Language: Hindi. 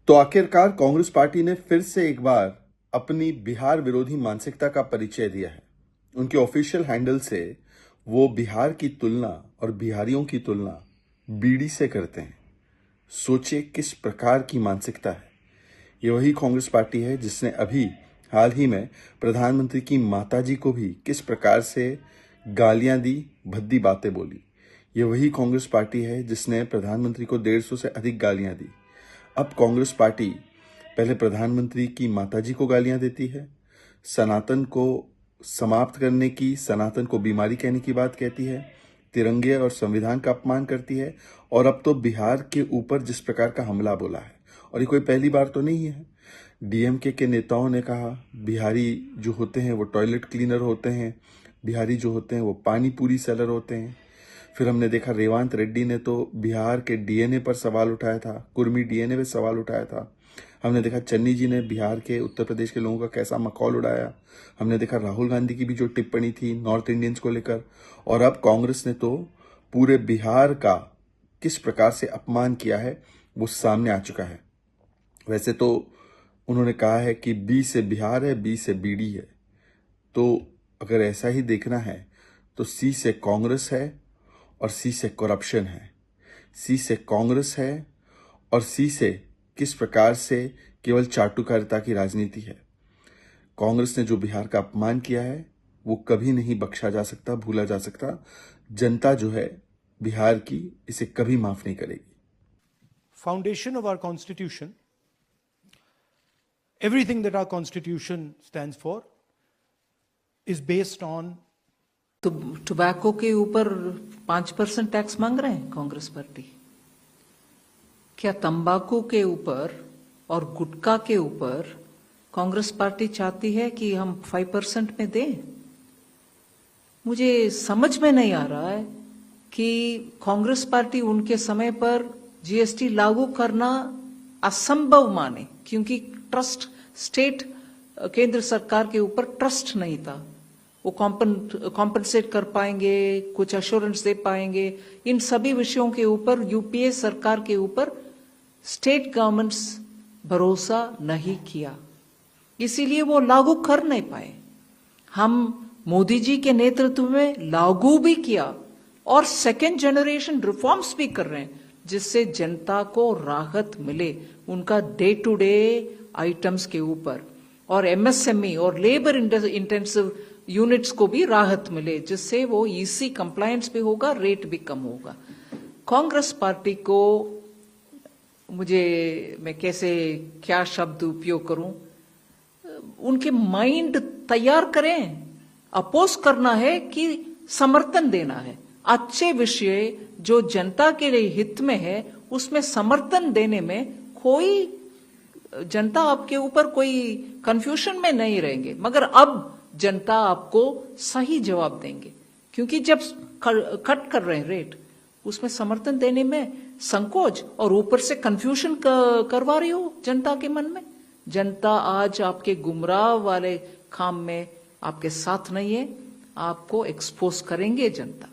तो आखिरकार कांग्रेस पार्टी ने फिर से एक बार अपनी बिहार विरोधी मानसिकता का परिचय दिया है। उनके ऑफिशियल हैंडल से वो बिहार की तुलना और बिहारियों की तुलना बीड़ी से करते हैं। सोचे किस प्रकार की मानसिकता है। ये वही कांग्रेस पार्टी है जिसने अभी हाल ही में प्रधानमंत्री की माताजी को भी किस प्रकार से गालियां दी, भद्दी बातें बोली। ये वही कांग्रेस पार्टी है जिसने प्रधानमंत्री को 150 से अधिक गालियां दी। अब कांग्रेस पार्टी पहले प्रधानमंत्री की माताजी को गालियां देती है, सनातन को समाप्त करने की, सनातन को बीमारी कहने की बात कहती है, तिरंगे और संविधान का अपमान करती है, और अब तो बिहार के ऊपर जिस प्रकार का हमला बोला है। और ये कोई पहली बार तो नहीं है। डीएमके के नेताओं ने कहा बिहारी जो होते हैं वो टॉयलेट क्लीनर होते हैं, बिहारी जो होते हैं वो पानी पूरी सेलर होते हैं। फिर हमने देखा रेवंत रेड्डी ने तो बिहार के डीएनए पर सवाल उठाया था, कुर्मी डीएनए पर सवाल उठाया था। हमने देखा चन्नी जी ने बिहार के, उत्तर प्रदेश के लोगों का कैसा मखौल उड़ाया। हमने देखा राहुल गांधी की भी जो टिप्पणी थी नॉर्थ इंडियंस को लेकर। और अब कांग्रेस ने तो पूरे बिहार का किस प्रकार से अपमान किया है वो सामने आ चुका है। वैसे तो उन्होंने कहा है कि बी से बिहार है, बी से बीड़ी है। तो अगर ऐसा ही देखना है तो सी से कांग्रेस है और सी से करप्शन है। सी से कांग्रेस है और सी से किस प्रकार से केवल चाटुकारिता की राजनीति है। कांग्रेस ने जो बिहार का अपमान किया है वो कभी नहीं बख्शा जा सकता, भूला जा सकता। जनता जो है बिहार की इसे कभी माफ नहीं करेगी। Foundation of our constitution, everything that our constitution stands for is based on तो टोबैको के ऊपर 5% टैक्स मांग रहे हैं कांग्रेस पार्टी। क्या तंबाकू के ऊपर और गुटखा के ऊपर कांग्रेस पार्टी चाहती है कि हम 5% में दें? मुझे समझ में नहीं आ रहा है कि कांग्रेस पार्टी उनके समय पर जीएसटी लागू करना असंभव माने, क्योंकि ट्रस्ट स्टेट केंद्र सरकार के ऊपर ट्रस्ट नहीं था। वो कॉम्पनसेट कर पाएंगे, कुछ अश्योरेंस दे पाएंगे, इन सभी विषयों के ऊपर यूपीए सरकार के ऊपर स्टेट गवर्नमेंट्स भरोसा नहीं किया, इसीलिए वो लागू कर नहीं पाए। हम मोदी जी के नेतृत्व में लागू भी किया और सेकेंड जनरेशन रिफॉर्म्स भी कर रहे हैं, जिससे जनता को राहत मिले उनका डे टू डे आइटम्स के ऊपर, और एमएसएमई और लेबर इंटेंसिव यूनिट्स को भी राहत मिले, जिससे वो ईसी कंप्लायंस भी होगा, रेट भी कम होगा। कांग्रेस पार्टी को मैं कैसे क्या शब्द उपयोग करूं, उनके माइंड तैयार करें। अपोज करना है कि समर्थन देना है। अच्छे विषय जो जनता के लिए हित में है उसमें समर्थन देने में कोई जनता आपके ऊपर कोई कंफ्यूजन में नहीं रहेंगे। मगर अब जनता आपको सही जवाब देंगे, क्योंकि जब कट कर रहे हैं रेट उसमें समर्थन देने में संकोच और ऊपर से कंफ्यूजन करवा रही हो जनता के मन में। जनता आज आपके गुमराह वाले काम में आपके साथ नहीं है, आपको एक्सपोज करेंगे जनता।